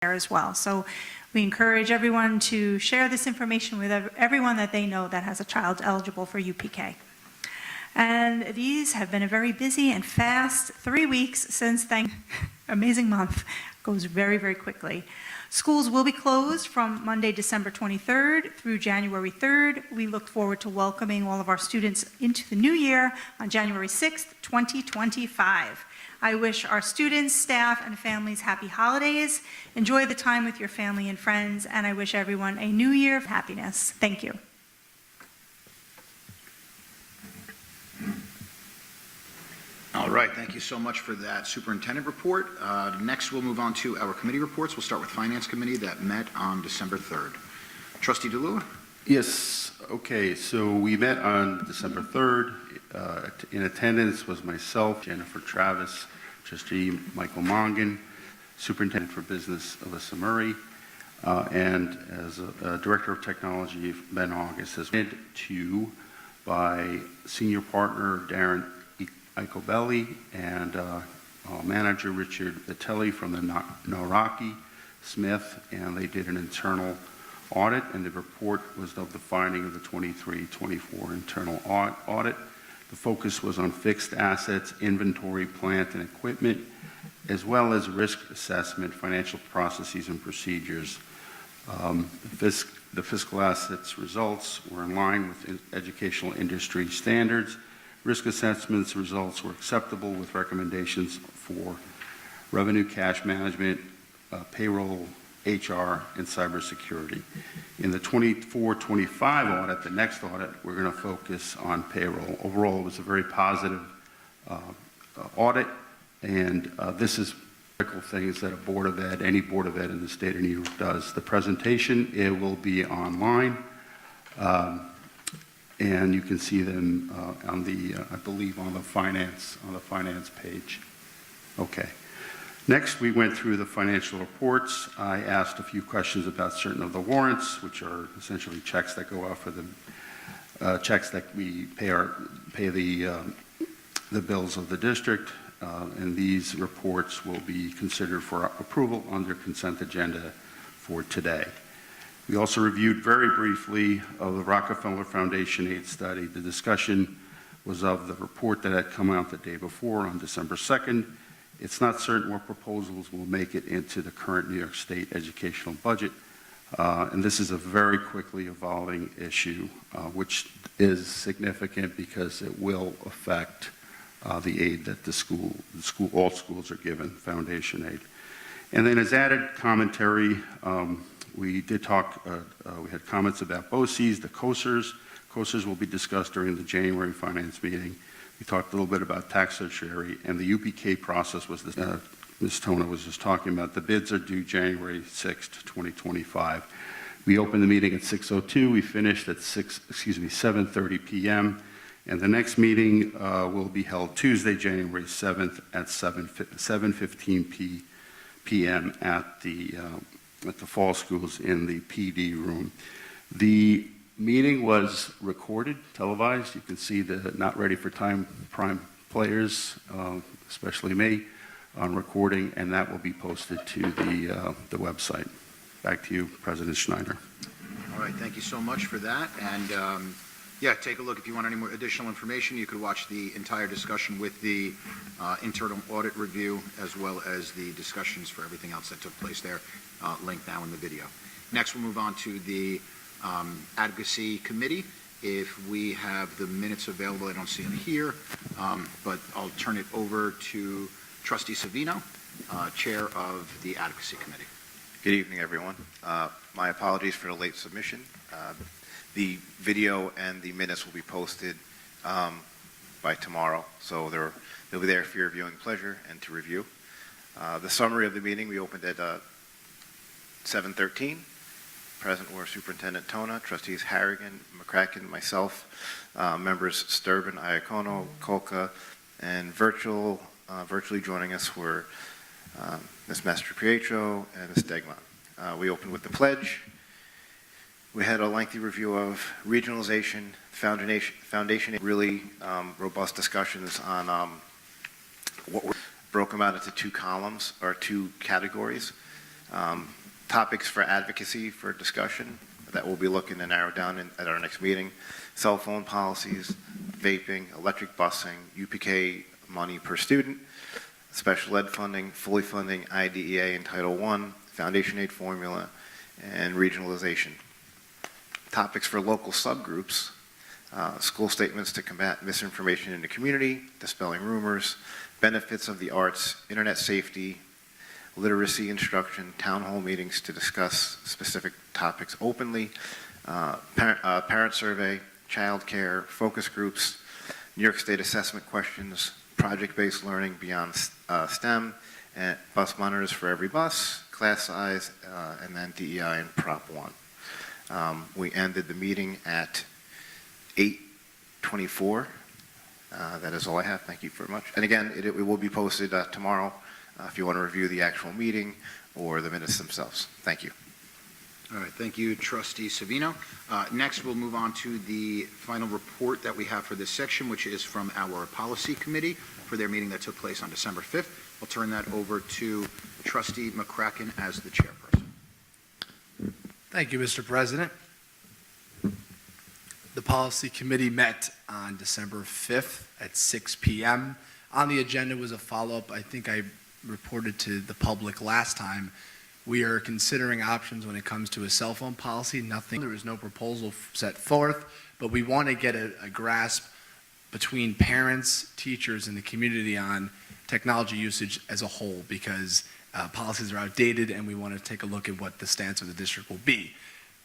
there as well. So we encourage everyone to share this information with everyone that they know that has a child eligible for UPK. And these have been a very busy and fast 3 weeks since amazing month. Goes very, very quickly. Schools will be closed from Monday, December 23rd through January 3rd. We look forward to welcoming all of our students into the new year on January 6th, 2025. I wish our students, staff, and families happy holidays. Enjoy the time with your family and friends, and I wish everyone a new year of happiness. Thank you. All right, thank you so much for that superintendent report. Next, we'll move on to our committee reports. We'll start with Finance Committee that met on December 3rd. Trustee DeLua? Yes, okay, so we met on December 3rd. In attendance was myself, Jennifer Travis, Trustee Michael Mongan, Superintendent for Business Alyssa Murray, and as Director of Technology Ben August, as led to by Senior Partner Darren Icobelli and Manager Richard Vitelli from the Naraki Smith, and they did an internal audit, and the report was of the finding of the 23-24 internal audit. The focus was on fixed assets, inventory, plant, and equipment, as well as risk assessment, financial processes, and procedures. The fiscal assets results were in line with educational industry standards. Risk assessments results were acceptable with recommendations for revenue cash management, payroll, HR, and cybersecurity. In the 24-25 audit, the next audit, we're going to focus on payroll. Overall, it was a very positive audit, and this is critical things that a Board of Ed, any Board of Ed in the state of New York does. The presentation, it will be online, and you can see them on the, I believe, on the finance page. Okay. Next, we went through the financial reports. I asked a few questions about certain of the warrants, which are essentially checks that go out for the checks that we pay the bills of the district, and these reports will be considered for approval under consent agenda for today. We also reviewed very briefly of the Rockefeller Foundation aid study. The discussion was of the report that had come out the day before on December 2nd. It's not certain what proposals will make it into the current New York State educational budget. And this is a very quickly evolving issue, which is significant because it will affect the aid that all schools are given, foundation aid. And then as added commentary, we did talk, we had comments about BOCES, the COSERs. COSERs will be discussed during the January finance meeting. We talked a little bit about tax certiorari, and the UPK process was this, Ms. Tona was just talking about. The bids are due January 6th, 2025. We opened the meeting at 6:02. We finished at 7:30 p.m. And the next meeting will be held Tuesday, January 7th at 7:15 p.m. at the Fall Schools in the PD room. The meeting was recorded, televised. You can see the not ready for prime players, especially me, on recording, and that will be posted to the website. Back to you, President Schneider. All right, thank you so much for that. And yeah, take a look. If you want any more additional information, you could watch the entire discussion with the internal audit review, as well as the discussions for everything else that took place there, linked now in the video. Next, we'll move on to the Advocacy Committee. If we have the minutes available, I don't see them here, but I'll turn it over to Trustee Savino, Chair of the Advocacy Committee. Good evening, everyone. My apologies for the late submission. The video and the minutes will be posted by tomorrow, so they'll be there for your viewing pleasure and to review. The summary of the meeting, we opened at 7:13. Present were Superintendent Tona, Trustees Harrigan, McCracken, myself, members Sturban, Iacono, Kolka, and virtually joining us were Ms. Mastropietro and Ms. Degman. We opened with the pledge. We had a lengthy review of regionalization, foundation, really robust discussions on what we broke them out into two columns or two categories. Topics for advocacy for discussion that we'll be looking to narrow down at our next meeting: cell phone policies, vaping, electric busing, UPK money per student, special ed funding, fully funding IDEA and Title I, foundation aid formula, and regionalization. Topics for local subgroups: school statements to combat misinformation in the community, dispelling rumors, benefits of the arts, internet safety, literacy instruction, town hall meetings to discuss specific topics openly, parent survey, child care, focus groups, New York State assessment questions, project-based learning beyond STEM, and bus monitors for every bus, class size, and then DEI and Prop 1. We ended the meeting at 8:24. That is all I have. Thank you very much. And again, it will be posted tomorrow if you want to review the actual meeting or the minutes themselves. Thank you. All right, thank you, Trustee Savino. Next, we'll move on to the final report that we have for this section, which is from our Policy Committee for their meeting that took place on December 5th. I'll turn that over to Trustee McCracken as the chairperson. Thank you, Mr. President. The Policy Committee met on December 5th at 6 p.m. On the agenda was a follow-up. I think I reported to the public last time. We are considering options when it comes to a cell phone policy. There is no proposal set forth, but we want to get a grasp between parents, teachers, and the community on technology usage as a whole, because policies are outdated and we want to take a look at what the stance of the district will be.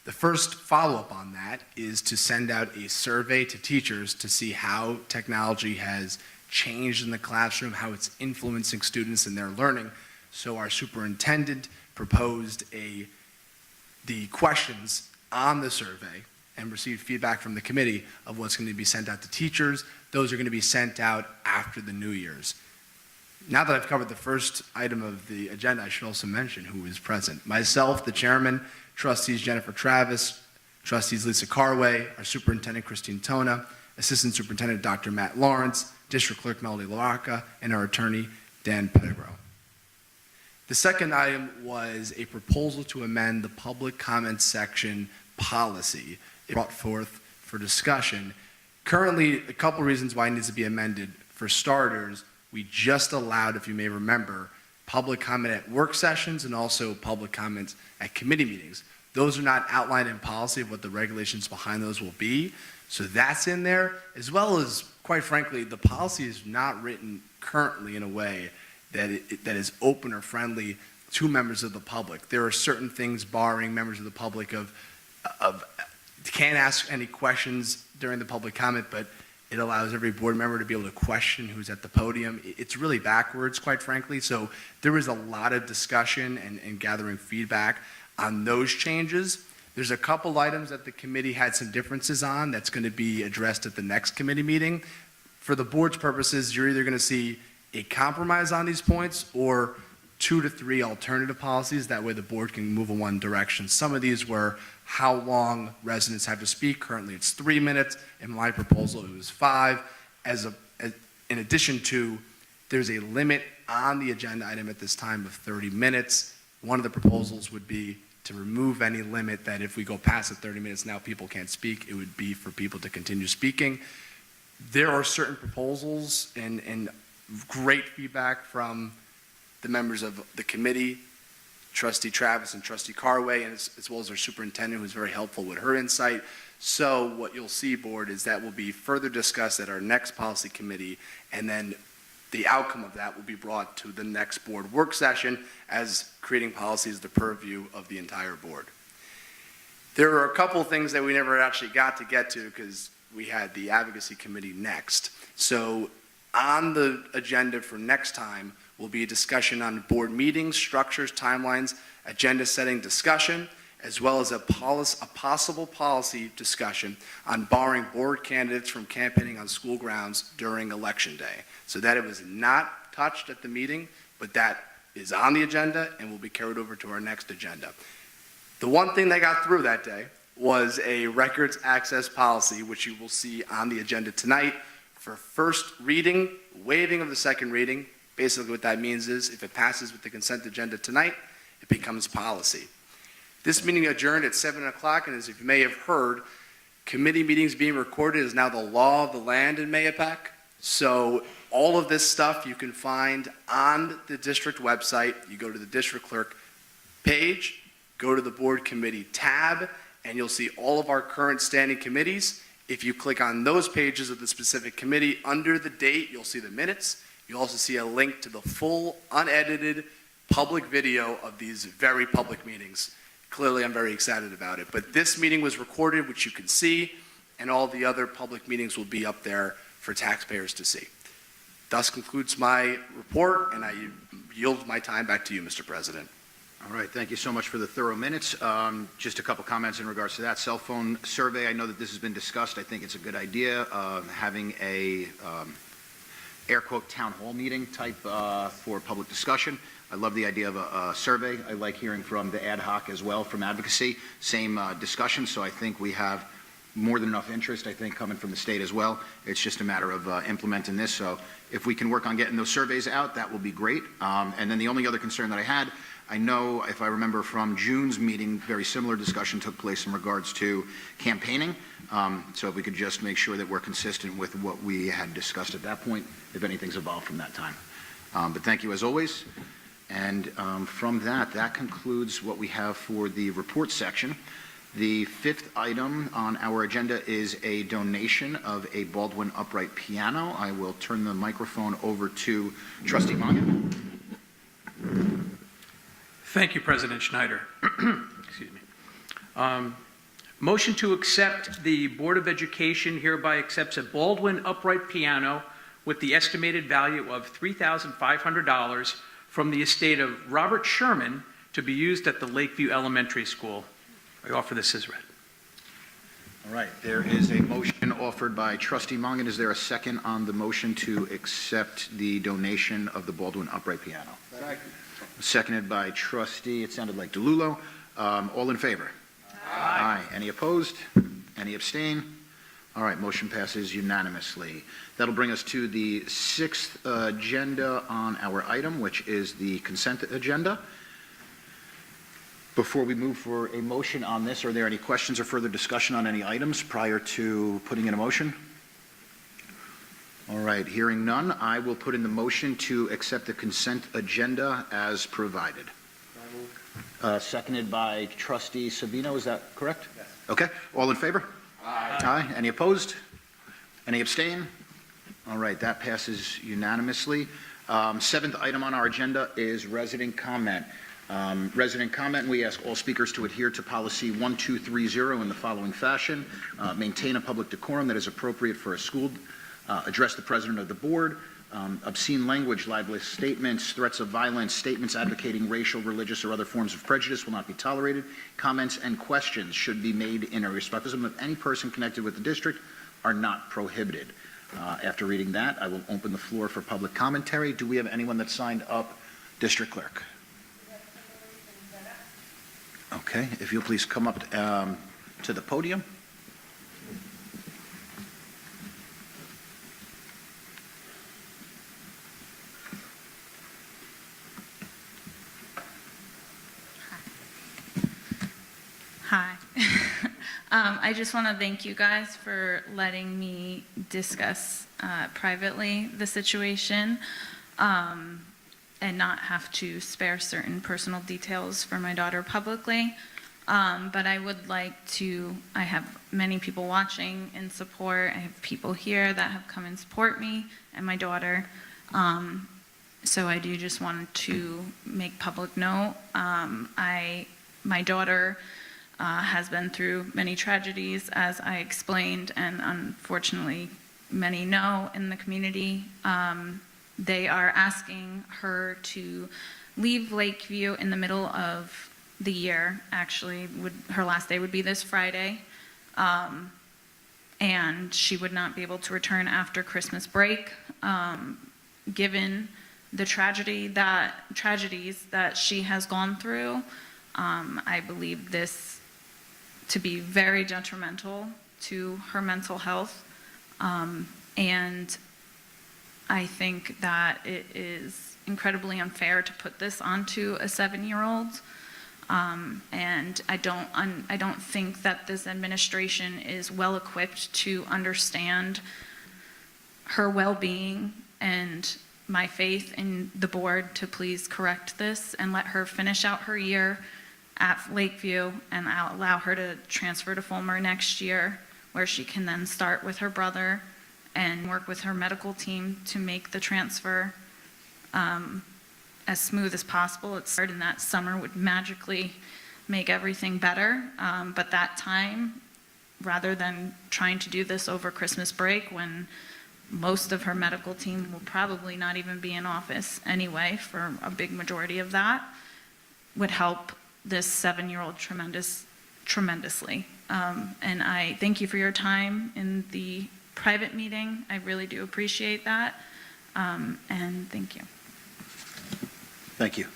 The first follow-up on that is to send out a survey to teachers to see how technology has changed in the classroom, how it's influencing students in their learning. So our superintendent proposed the questions on the survey and received feedback from the committee of what's going to be sent out to teachers. Those are going to be sent out after the New Year's. Now that I've covered the first item of the agenda, I should also mention who is present. Myself, the chairman, trustees Jennifer Travis, trustees Lisa Carway, our superintendent Christine Tona, assistant superintendent Dr. Matt Lawrence, district clerk Melody LaRocca, and our attorney Dan Pettigrew. The second item was a proposal to amend the public comment section policy. It brought forth for discussion. Currently, a couple reasons why it needs to be amended. For starters, we just allowed, if you may remember, public comment at work sessions and also public comments at committee meetings. Those are not outlined in policy of what the regulations behind those will be. So that's in there, as well as, quite frankly, the policy is not written currently in a way that is open or friendly to members of the public. There are certain things barring members of the public of can't ask any questions during the public comment, but it allows every board member to be able to question who's at the podium. It's really backwards, quite frankly. So there was a lot of discussion and gathering feedback on those changes. There's a couple items that the committee had some differences on that's going to be addressed at the next committee meeting. For the board's purposes, you're either going to see a compromise on these points or 2 to 3 alternative policies. That way the board can move in one direction. Some of these were how long residents have to speak. Currently it's 3 minutes. In my proposal, it was 5. In addition to, there's a limit on the agenda item at this time of 30 minutes. One of the proposals would be to remove any limit that if we go past the 30 minutes now people can't speak. It would be for people to continue speaking. There are certain proposals and great feedback from the members of the committee, Trustee Travis and Trustee Carway, and as well as our superintendent, who's very helpful with her insight. So what you'll see, board, is that will be further discussed at our next policy committee, and then the outcome of that will be brought to the next board work session, as creating policy is the purview of the entire board. There are a couple of things that we never actually got to get to because we had the advocacy committee next. So on the agenda for next time will be a discussion on board meetings, structures, timelines, agenda setting discussion, as well as a possible policy discussion on barring board candidates from campaigning on school grounds during election day. So that it was not touched at the meeting, but that is on the agenda and will be carried over to our next agenda. The one thing that got through that day was a records access policy, which you will see on the agenda tonight for first reading, waiving of the second reading. Basically what that means is if it passes with the consent agenda tonight, it becomes policy. This meeting adjourned at 7 o'clock, and as you may have heard, committee meetings being recorded is now the law of the land in Mahopac. So all of this stuff you can find on the district website. You go to the district clerk page, go to the board committee tab, and you'll see all of our current standing committees. If you click on those pages of the specific committee, under the date, you'll see the minutes. You'll also see a link to the full, unedited, public video of these very public meetings. Clearly, I'm very excited about it. But this meeting was recorded, which you can see, and all the other public meetings will be up there for taxpayers to see. Thus concludes my report, and I yield my time back to you, Mr. President. All right, thank you so much for the thorough minutes. Just a couple comments in regards to that cell phone survey. I know that this has been discussed. I think it's a good idea, having a air quote town hall meeting type for public discussion. I love the idea of a survey. I like hearing from the ad hoc as well from advocacy. Same discussion, so I think we have more than enough interest, I think, coming from the state as well. It's just a matter of implementing this. So if we can work on getting those surveys out, that will be great. And then the only other concern that I had, I know, if I remember from June's meeting, very similar discussion took place in regards to campaigning. So if we could just make sure that we're consistent with what we had discussed at that point, if anything's evolved from that time. But thank you as always. And from that concludes what we have for the report section. The fifth item on our agenda is a donation of a Baldwin upright piano. I will turn the microphone over to Trustee Mongan. Thank you, President Schneider. Excuse me. Motion to accept the Board of Education hereby accepts a Baldwin upright piano with the estimated value of $3,500 from the estate of Robert Sherman to be used at the Lakeview Elementary School. I offer this as read. All right, there is a motion offered by Trustee Mongan. Is there a second on the motion to accept the donation of the Baldwin upright piano? Seconded by Trustee, it sounded like DeLullo. All in favor? Aye. Any opposed? Any abstain? All right, motion passes unanimously. That'll bring us to the sixth agenda on our item, which is the consent agenda. Before we move for a motion on this, are there any questions or further discussion on any items prior to putting in a motion? All right, hearing none, I will put in the motion to accept the consent agenda as provided. Seconded by Trustee Savino, is that correct? Yes. Okay, all in favor? Aye. Aye. Any opposed? Any abstain? All right, that passes unanimously. Seventh item on our agenda is resident comment. Resident comment, we ask all speakers to adhere to policy 1230 in the following fashion. Maintain a public decorum that is appropriate for a school. Address the president of the board. Obscene language, libelous statements, threats of violence, statements advocating racial, religious, or other forms of prejudice will not be tolerated. Comments and questions should be made in a respectful of any person connected with the district are not prohibited. After reading that, I will open the floor for public commentary. Do we have anyone that signed up? District Clerk. Okay, if you'll please come up to the podium. Hi. I just want to thank you guys for letting me discuss privately the situation and not have to spare certain personal details for my daughter publicly. But I would like to, I have many people watching in support. I have people here that have come and support me and my daughter. So I do just want to make public note. My daughter has been through many tragedies, as I explained, and unfortunately, many know in the community. They are asking her to leave Lakeview in the middle of the year. Actually, her last day would be this Friday, and she would not be able to return after Christmas break. Given the tragedies that she has gone through, I believe this to be very detrimental to her mental health, and I think that it is incredibly unfair to put this onto a 7-year-old. And I don't think that this administration is well equipped to understand her well-being, and my faith in the board to please correct this and let her finish out her year at Lakeview, and I'll allow her to transfer to Fulmer next year, where she can then start with her brother and work with her medical team to make the transfer as smooth as possible. It's hard, and that summer would magically make everything better. But that time, rather than trying to do this over Christmas break when most of her medical team will probably not even be in office anyway for a big majority of that, would help this 7-year-old tremendously. And I thank you for your time in the private meeting. I really do appreciate that. And thank you. Thank you.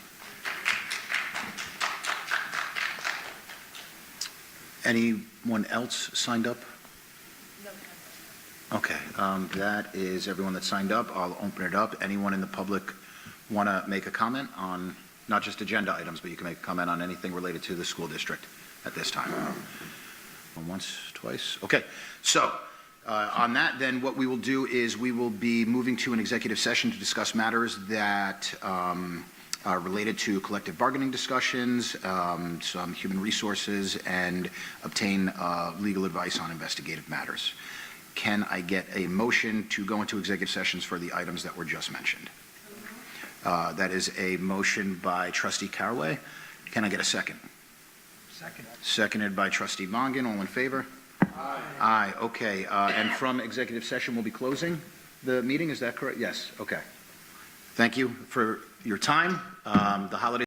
Anyone else signed up? Okay, that is everyone that signed up. I'll open it up. Anyone in the public want to make a comment on not just agenda items, but you can make a comment on anything related to the school district at this time? Once, twice? Okay, so on that, then what we will do is we will be moving to an executive session to discuss matters that are related to collective bargaining discussions, some human resources, and obtain legal advice on investigative matters. Can I get a motion to go into executive sessions for the items that were just mentioned? That is a motion by Trustee Caraway. Can I get a second? Second. Seconded by Trustee Mongan. All in favor? Aye. Aye, okay. And from executive session, we'll be closing the meeting, is that correct? Yes, okay. Thank you for your time. The holiday